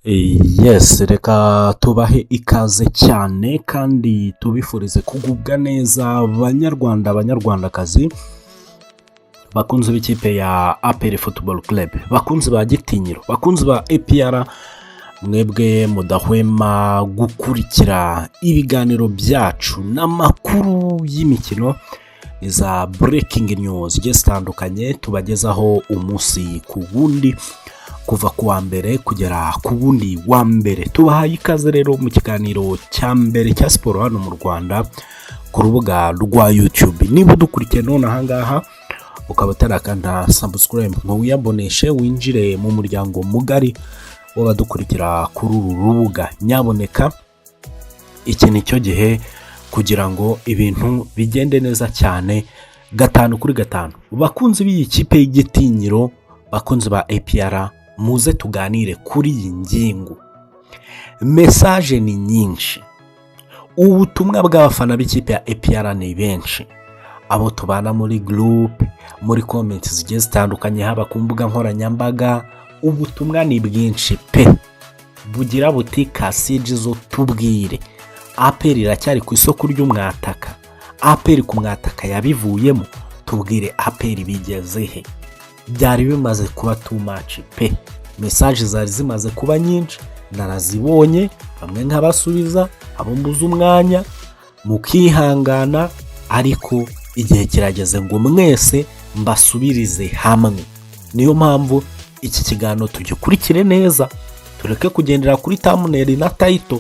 Yes, reka tubahe ikaze cyane kandi tubifurize kugubwa neza banyarwandakazi bakunze b'ikipe ya APR Football Club, bakunze ba Gitinyiro, bakunze ba APR, mwebwe mudahwema gukurikira ibiganiro byacu n'amakuru y'imikino, za breaking news zitandukanye tubagezaho umunsi ku wundi kuva ku wa mbere kugera ku wundi wa mbere. Tubahaye ikaze rero mu kiganiro cya mbere cya siporo hano mu Rwanda ku rubuga rwa YouTube. Niba udukurikiye none ahangaha ukaba utarakanda subscribe ngo wiyaboneshe winjire mu muryango mugari w'abadukurikira kuri uru rubuga, nyaboneka iki ni cyo gihe kugira ngo ibintu bigende neza cyane gatanu kuri gatanu. Bakunze b'iyi kipe y'Igitinyiro, bakunze ba APR, muze tuganire kuri iyi ngingo. Message ni nyinshi, ubutumwa bw'abafana b'ikipe ya APR ni benshi, abo tubana muri group, muri comments zigiye zitandukanye, haba ku mbuga nkoranyambaga, ubutumwa ni bwinshi pe. Bugira buti kasije zo tubwire, APR iracyari ku isoko ry'umwataka, APR ku mwataka yabivuyemo, tubwire APR bigeze he. Byari bimaze kuba too much pe. Message zari zimaze kuba nyinshi, narazibonye, bamwe nkabasubiza, abo mbuze umwanya mukihangana, ariko igihe kirageze ngo mwese mbasubirize hamwe. Niyo mpamvu iki kiganiro tugikurikire neza, tureke kugendera kuri thumbnail na title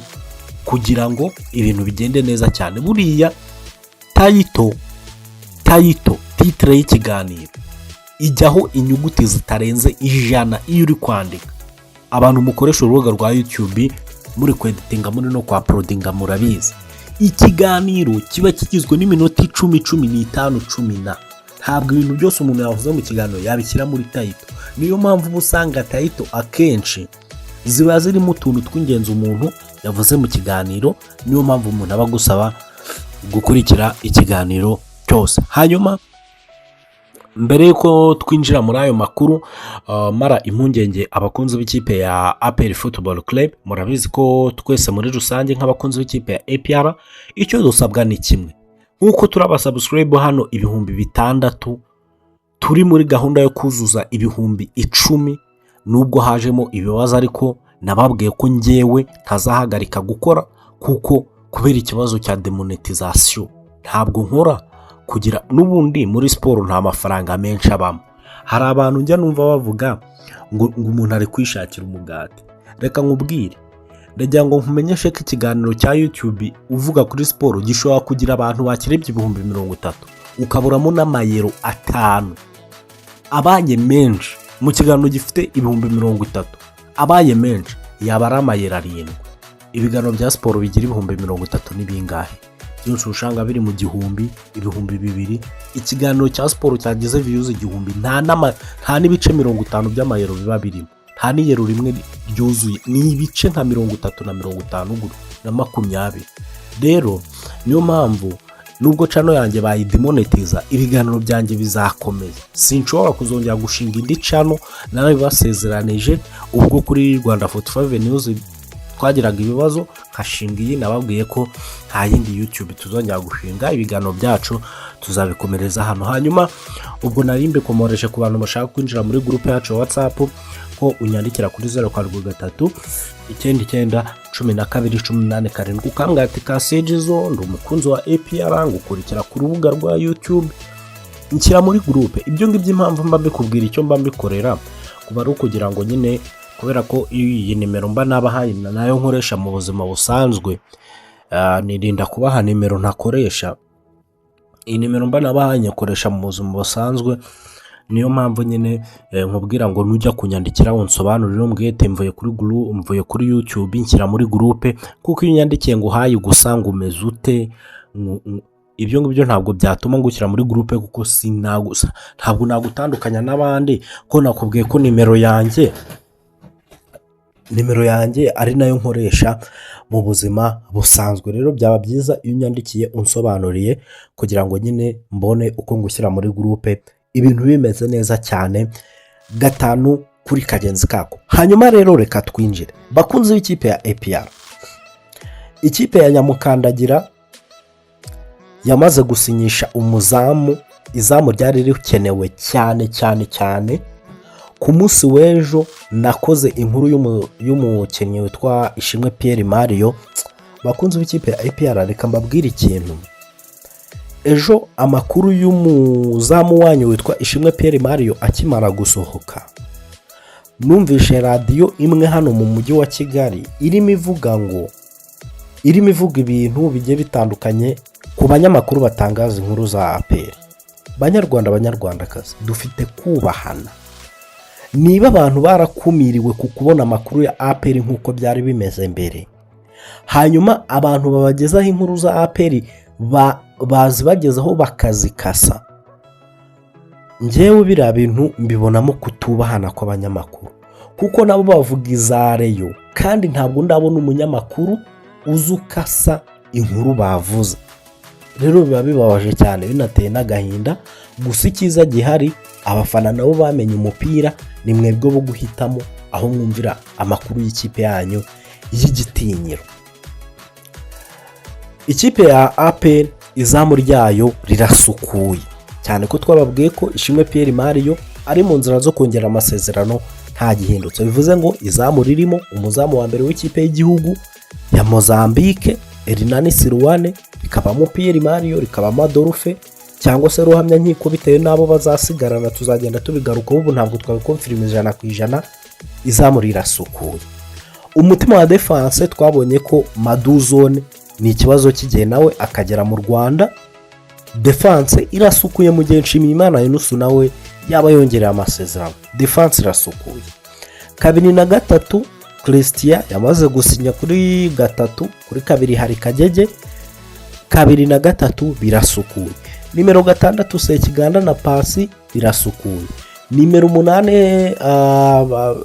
kugira ngo ibintu bigende neza cyane. Buriya titre y'ikiganiro ijyaho inyuguti zitarenze 100 iyo uri kwandika. Abantu mukoresha urubuga rwa YouTube muri kweditinga, muri no kwa uploadinga, murabizi ikiganiro kiba kigizwe n'iminota 10, 15, 10. Ntabwo ibintu byose umuntu yavuze mu kiganiro yabishyira muri title. Niyo mpamvu usanga title akenshi ziba zirimo utuntu tw'ingenzi umuntu yavuze mu kiganiro. Niyo mpamvu umuntu aba gusaba gukurikira ikiganiro cyose. Hanyuma mbere yuko twinjira muri ayo makuru, mara impungenge abakunzi b'ikipe ya APR Football Club, murabizi ko twese muri rusange nk'abakunzi b'ikipe ya APR icyo dusabwa ni kimwe. Nkuko turabasubscribe hano 6,000, turi muri gahunda yo kuzuza 10,000. Nubwo hajemo ibibazo, ariko nababwiye ko ngewe ntazahagarika gukora, kuko kubera ikibazo cya demonetization ntabwo nkora kugira n'ubundi muri siporo nta mafaranga menshi abamo. Hari abantu njya numva bavuga ngo umuntu ari kwishakira umugati. Reka nkubwire, ndagira ngo nkumenyeshe ko ikiganiro cya YouTube uvuga kuri siporo gishobora kugira abantu bakirebye 30,000 ukaburamo n'amayero 5. Abaye menshi mu kiganiro gifite 30,000, abaye menshi yaba ari amayero 7. Ibiganiro bya siporo bigira 30,000 ni bingahe? Byinshi ushanga biri mu 1,000, 2,000. Ikiganiro cya siporo cyagize views 1,000, nta n'ibice 50 by'amayero biba birimo, nta n'iyero rimwe ryuzuye, ni ibice nka 30 na 50 na 20. Rero niyo mpamvu nubwo channel yanjye bayidemonetiza, ibiganiro byanjye bizakomeza. Sinshobora kuzongera gushinga indi channel, narabibasezeranije ubwo kuri Rwanda 45 News twagiraga ibibazo nkashinga iyi. Nababwiye ko nta yindi YouTube tuzongera gushinga, ibiganiro byacu tuzabikomereza hano. Hanyuma ubwo narimbe komoreshe ku bantu bashaka kwinjira muri group yacu WhatsApp, ko unyandikira kuri 043 99 12 18 ukangati kasage zo ndo umukunzi wa APR ngukurikira ku rubuga rwa YouTube, nshyira muri group. Ibyo ngibyo impamvu mba mbikubwira icyo mba mbikorera kuba ari kugira ngo nyine, kubera ko iyi nimero mba nabahaye nayo nkoresha mu buzima busanzwe, nirinda kubaha nimero ntakoresha. Iyi nimero mba nabahaye nkoresha mu buzima busanzwe. Niyo mpamvu nyine nkubwira ngo nujya kunyandikira unsobanurire, umbwete mvuye kuri YouTube nshyira muri group, kuko iyo nyandikiye ngo hayi gusanga umeze ute, ibyo ngibyo ntabwo byatuma ngushyira muri group, kuko sinagusa ntabwo nagutandukanya n'abandi. Ko nakubwiye ko nimero yanjye ari nayo nkoresha mu buzima busanzwe. Rero byaba byiza iyo unyandikiye unsobanuriye kugira ngo nyine mbone uko ngushyira muri group, ibintu bimeze neza cyane gatanu kuri kagenzi kako. Hanyuma rero reka twinjire bakunze ikipe ya APR. Ikipe ya Nyamukandagira yamaze gusinyisha umuzamu. Izamu ryari rikenewe cyane. Ku munsi w'ejo nakoze inkuru y'umukinnyi witwa Ishimwe Pierre Mario. Bakunze b'ikipe ya APR, reka mbabwire ikintu. Ejo amakuru y'umuzamu wanyu witwa Ishimwe Pierre Mario akimara gusohoka, numvishe radiyo imwe hano mu mujyi wa Kigali irimo ivuga ibintu bigiye bitandukanye ku banyamakuru batangaza inkuru za APR. Banyarwandakazi, dufite kubahana. Niba abantu barakumiriwe ku kubona amakuru ya APR nk'uko byari bimeze mbere, hanyuma abantu babagezaho inkuru za APR bazi bagezaho bakazikasa, njyewe biriya bintu mbibonamo kutubahana kw'abanyamakuru, kuko nabo bavuga izareyo kandi ntabwo ndabona umunyamakuru uzi ukasa inkuru bavuze. Rero biba bibabaje cyane, binateye n'agahinda. Gusa icyiza gihari, abafana nabo bamenye umupira, ni mwebwe bo guhitamo aho mwumvira amakuru y'ikipe yanyu y'igitinyiro. Ikipe ya APR izamu ryayo rirasukuye cyane, ko twababwiye ko Ishimwe Pierre Mario ari mu nzira zo kongera amasezerano nta gihindutse. Bivuze ngo izamu ririmo umuzamu wa mbere w'ikipe y'igihugu ya Mozambique Erinani Sirwane, rikabamo Pierre Mario, rikabamo Adolphe cyangwa se Ruhamya nkiko, bitewe n'abo bazasigarana tuzagenda tubigaruka. Ubu ntabwo twabikonfirima 100%. Izamu rirasukuye. Umutima wa defense twabonye ko Maduzone ni ikibazo kigiye nawe akagera mu Rwanda. Defense irasukuye mu gihe Nshimiyimana Yunusu nawe yaba yongereye amasezerano. Defense irasukuye. 2 na 3 Christian yamaze gusinya kuri 3, kuri 2 hari Kagege. 2 na 3 birasukuye. Nimero 6 Sekiganda na Pasi birasukuye. Nimero 8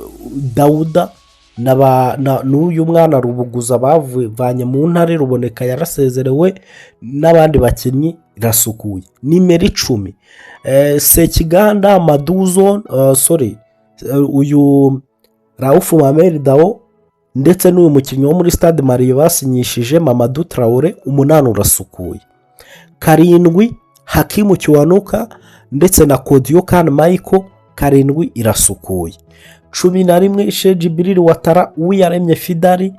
Dauda n'uyu mwana Rubuguza bavanye mu ntare Ruboneka yarasezerewe n'abandi bakinnyi irasukuye. Nimero 10 Sekiganda Maduzo uyu Raufu Mameri Dao ndetse n'uyu mukinnyi wo muri Stade Mario basinyishije Mamadou Traoré. 8 urasukuye. 7 Hakimu Kiwanuka ndetse na Kodio Kan Michael. 7 irasukuye. 11 Sheji Biriri Watara Uwiyaremye Fidari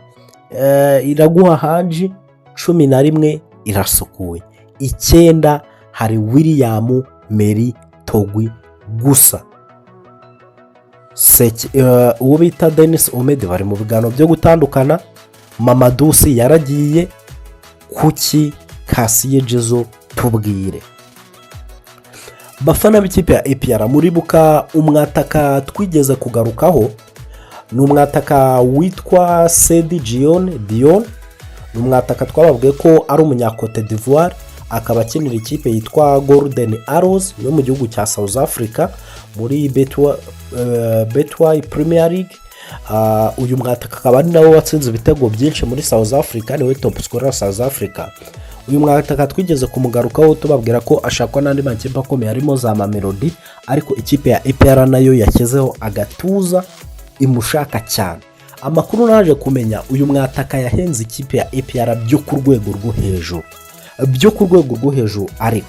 Iraguha Haji. 11 irasukuye. 9 hari William Meri Togwi gusa. Uwo bita Denis Omedi bari mu biganiro byo gutandukana. Mamadusi yaragiye. Kuki Kasiye Jezo tubwire. Bafana b'ikipe ya APR, muribuka umwataka twigeze kugarukaho, ni umwataka witwa Sedi Dion. Ni umwataka twababwiye ko ari umunyakote d'Ivoire, akaba akinira ikipe yitwa Golden Arrows yo mu gihugu cya South Africa muri Betway Premier League. Uyu mwataka akaba ari nawe watsinze ibitego byinshi muri South Africa, niwe top scorer South Africa. Uyu mwataka twigeze kumugarukaho tubabwira ko ashakwa n'andi makipe akomeye harimo za Mamelodi, ariko ikipe ya APR nayo yakezeho agatuza imushaka cyane. Amakuru naje kumenya, uyu mwataka yahenze ikipe ya APR byo ku rwego rwo hejuru, ariko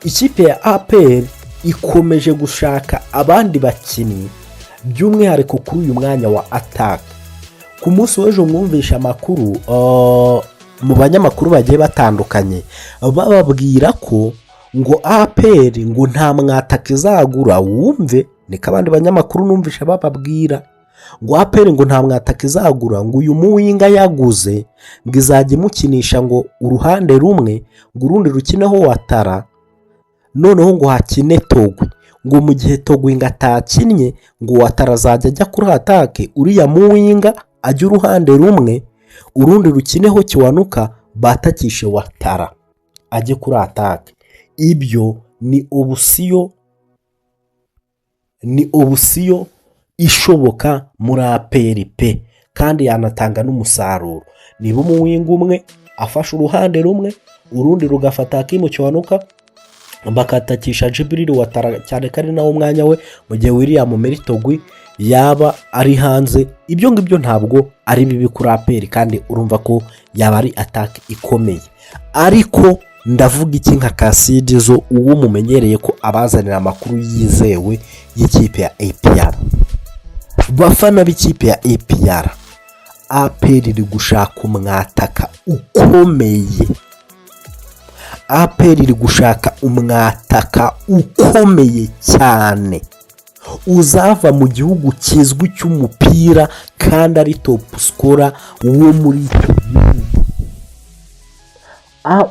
ikipe ya APR ikomeje gushaka abandi bakinnyi by'umwihariko kuri uyu mwanya wa attack. Ku munsi w'ejo mwumvisha amakuru mu banyamakuru bagiye batandukanye bababwira ko ngo APR ngo nta mwataka izagura. Wumve niko abandi banyamakuru numvisha bababwira ngo APR ngo nta mwataka izagura, ngo uyu muwinga yaguze ngo izajya imukinisha ngo uruhande rumwe ngo urundi rukineho Watara, noneho ngo hakine Togwi, ngo mu gihe Togwi ngo atakinnye ngo Watara azajya ajya kuri atake, uriya muwinga ajya uruhande rumwe urundi rukineho Kiwanuka batakishe Watara ajye kuri atake. Ibyo ni obusiyo ishoboka muri APR pe, kandi yanatanga n'umusaruro. Niba umuwinga umwe afashe uruhande rumwe urundi rugafata Hakimu Kiwanuka, bakatakisha Jibril Watara cyane ko ari nawo mwanya we mu gihe William Meritogwi yaba ari hanze. Ibyo ngibyo ntabwo ari bibi kuri APR kandi urumva ko yaba ari attack ikomeye, ariko ndavuga iki nka Kasidizo uwo mumenyereye ko abazanira amakuru yizewe y'ikipe ya APR. Bafana b'ikipe ya APR iri gushaka umwataka ukomeye. APR iri gushaka umwataka ukomeye cyane uzava mu gihugu kizwi cy'umupira kandi ari top scorer wo muri icyo gihugu.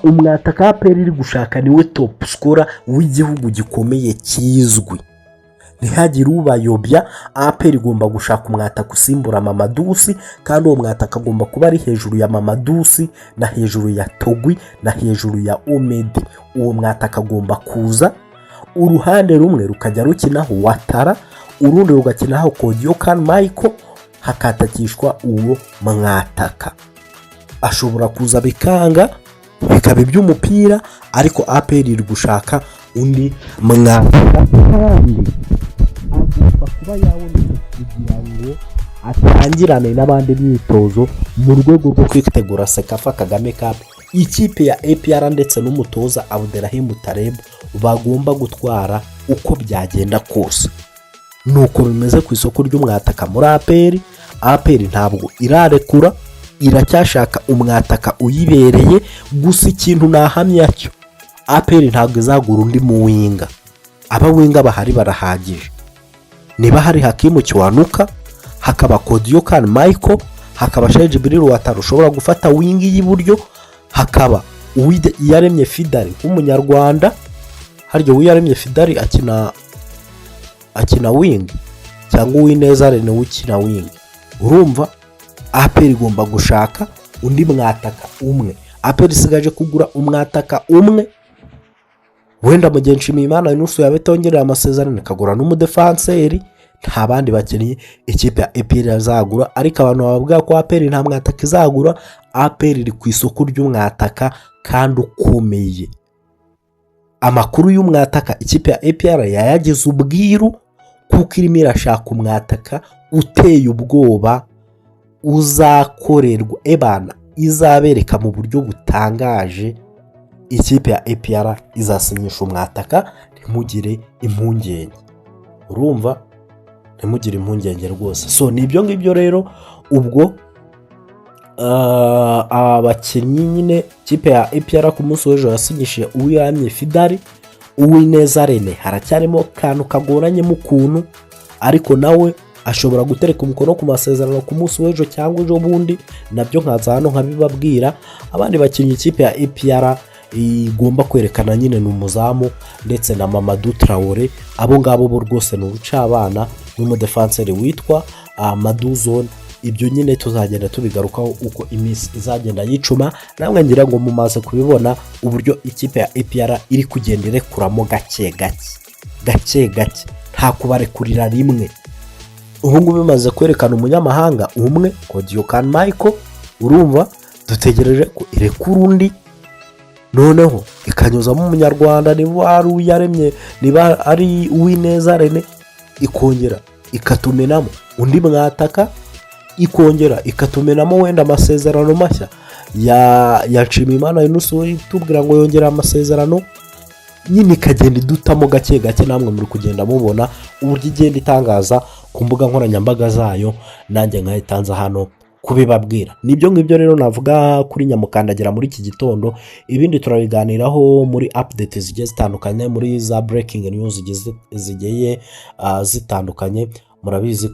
Umwataka APR iri gushaka niwe top scorer w'igihugu gikomeye kizwi. Ntihagire ubayobya. APR igomba gushaka umwataka usimbura Mamadusi kandi uwo mwataka agomba kuba ari hejuru ya Mamadusi na hejuru ya Togwi na hejuru ya Omedi. Uwo mwataka agomba kuza uruhande rumwe rukajya rukinaho Watara, urundi rugakinaho Kodiokan Michael, hakatakishwa uwo mwataka. Ashobora kuza bikanga bikaba iby'umupira, ariko APR iri gushaka undi mwataka kandi agomba kuba yabonetse kugira ngo atangirane n'abandi myitozo mu rwego rwo kwitegura Sekafa Kagame Cup. Ikipe ya APR ndetse n'umutoza Abdelrahim Taleb bagomba gutwara uko byagenda kose. Nuko bimeze ku isoko ry'umwataka muri APR. APR ntabwo irarekura, iracyashaka umwataka uyibereye. Gusa ikintu nahamya cyo APR ntabwo izagura undi mu winga. Abawinga bahari barahagije. Niba hari Hakimu Kiwanuka, hakaba Kodiokan Michael, hakaba Jibril Watara ushobora gufata wingi y'iburyo, hakaba Uwiyaremye Fidari w'umunyarwanda. Haryo Uwiyaremye Fidari akina wing cyangwa Uwineza Rene ukina wing. Urumva APR igomba gushaka undi mwataka umwe. APR isigaje kugura umwataka umwe, wenda mu gihe Nshimiyimana Yunusu yabetongerera amasezerano akagura n'umudefanseri. Nta bandi bakeneye ikipe ya APR yazagura, ariko abantu bavuga ko APR nta mwataka izagura. APR iri ku isoko ry'umwataka kandi ukomeye. Amakuru y'umwataka ikipe ya APR yayagize ubwiru kuko irimo irashaka umwataka uteye ubwoba uzakorerwa ebana, izabereka mu buryo butangaje. Ikipe ya APR izasinyisha umwataka, ntimugire impungenge. Urumva, ntimugire impungenge rwose. So nibyo ngibyo rero. Ubwo abakinnyi nyine ikipe ya APR ku munsi w'ejo yasinyishije Uwiyamye Fidari, Uwineza Rene haracyarimo kantu kagoranyemo ukuntu, ariko nawe ashobora gutereka umukono ku masezerano ku munsi w'ejo cyangwa ejo bundi. Nabyo nkaza hano nkabibabwira. Abandi bakinnyi ikipe ya APR igomba kwerekana nyine ni umuzamu ndetse na Mamadou Traore. Abo ngabo bo rwose ni urucabana n'umudefanseri witwa Madou Zone. Ibyo nyine tuzagenda tubigarukaho uko iminsi izagenda yicuma. Namwe ngira ngo mumaze kubibona uburyo ikipe ya APR iri kugenda irekuramo gake gake, nta kubarekurira rimwe. Ubu ngubu bimaze kwerekana umunyamahanga umwe Kodiokan Michael. Urumva, dutegereje ko irekura undi, noneho ikanyuzamo umunyarwanda niba ari Uwiyaremye, niba ari Uwineza Rene, ikongera ikatumenamo undi mwataka, ikongera ikatumenamo wenda amasezerano mashya ya Nshimiyimana Yunusu tubwira ngo yongera amasezerano. Nyine ikagenda idutamo gake gake. Namwe muri kugenda mubona uburyo igenda itangaza ku mbuga nkoranyambaga zayo, nanjye nkayitanza hano kubibabwira. Nibyo ngibyo rero navuga kuri Nyamukandagira muri iki gitondo. Ibindi turabiganiraho muri update zigiye zitandukanye, muri za breaking news zigiye zitandukanye. Murabizi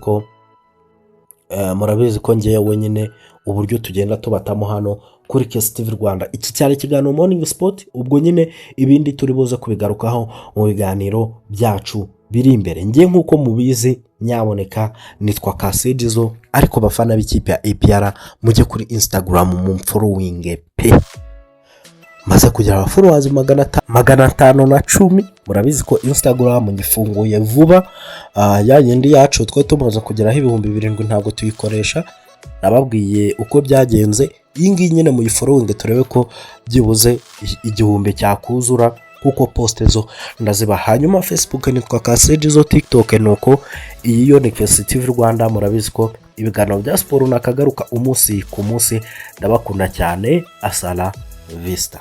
ko ngewe nyine uburyo tugenda tubatamo hano kuri KS TV Rwanda. Iki cyari ikiganiro Morning Sport. Ubwo nyine ibindi turi buze kubigarukaho mu biganiro byacu biri imbere. Ngiye nkuko mubizi, nyaboneka nitwa Kasidizo, ariko bafana b'ikipe ya APR mujye kuri Instagram mumfollowing pe. Maze kugira abafollowers 510. Murabizi ko Instagram ngifunguye vuba. Yayindi yacu twe tumaze kugeraho 7,000 ntabwo tuyikoresha. Nababwiye uko byagenze. Iyi ngiyi nyine muyifollowing turebe ko byibuze 1,000 cyakuzura. kuko poste zo ndaziba. Hanyuma Facebook nitwa Kaseji, zo TikTok nuko. Iyi yo ni KC TV Rwanda. Murabizi ko ibiganiro bya siporo nakagaruka umunsi ku munsi. Ndabakunda cyane. Asala vista.